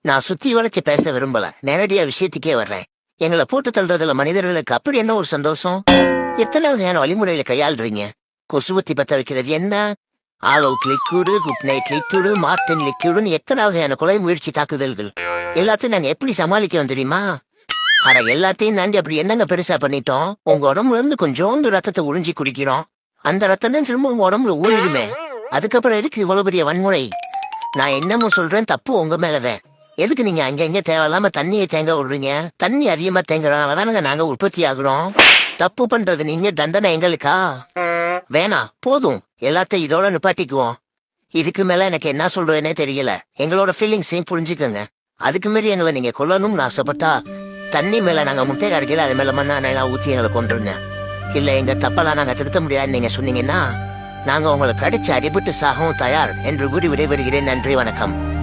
நான் சுத்தி வளைச்சு பேச விரும்பல, நேரடியா விஷயத்துக்கே வர்றேன். எங்களை போட்டு தள்ளுறதுல மனிதர்களுக்கு அப்படி என்ன ஒரு சந்தோஷம்? எத்தனை வகையான வழிமுறையில கையாளுறீங்க? கொசுவத்தி பத்த வைக்கிறது என்ன, All Out liquid, Good Knight liquid, Mortein லிக்யூடுன்னு எத்தனை வகையான கொலை முயற்சி தாக்குதல்கள். எல்லாத்தையும் நாங்க எப்படி சமாளிக்கிறோம் தெரியுமா? ஆனா எல்லாத்தையும் தாண்டி அப்படி என்னங்க பெருசா பண்ணிட்டோம்? உங்க உடம்புல இருந்து கொஞ்சோண்டு ரத்தத்தை உறிஞ்சி குடிக்கிறோம். அந்த ரத்தம் தான் திரும்ப உங்க உடம்புல ஊறிடுமே. அதுக்கப்புறம் எதுக்கு இவ்வளவு பெரிய வன்முறை? நான் என்னமோ சொல்றேன், தப்பு உங்க மேலதான். எதுக்கு நீங்க அங்க தேவையில்லாம தண்ணியை தேங்க விடுறீங்க? தண்ணி அதிகமா தேங்குறதுனாலதானுங்க நாங்க உற்பத்தி ஆகுறோம். தப்பு பண்றது நீங்க, தண்டனை எங்களுக்கா? வேணாம், போதும், எல்லாத்தையும் இதோட நிப்பாட்டிக்குவோம். இதுக்கு மேல எனக்கு என்ன சொல்றேனே தெரியல. எங்களோட ஃபீலிங்ஸையும் புரிஞ்சுக்கோங்க. அதுக்கு மீறி எங்களை நீங்க கொல்லணும்னு ஆசைப்பட்டா, தண்ணி மேல நாங்க முட்டை கடைக்கல, அது மேல மண்ணா ஊத்தி எங்களை கொண்டுருங்க. இல்ல எங்க தப்பெல்லாம் நாங்க திருத்த முடியாதுன்னு நீங்க சொன்னீங்கன்னா, நாங்க உங்களை கடிச்சு அடிபட்டு சாகவும் தயார் என்று கூறி விடைபெறுகிறேன். நன்றி, வணக்கம்.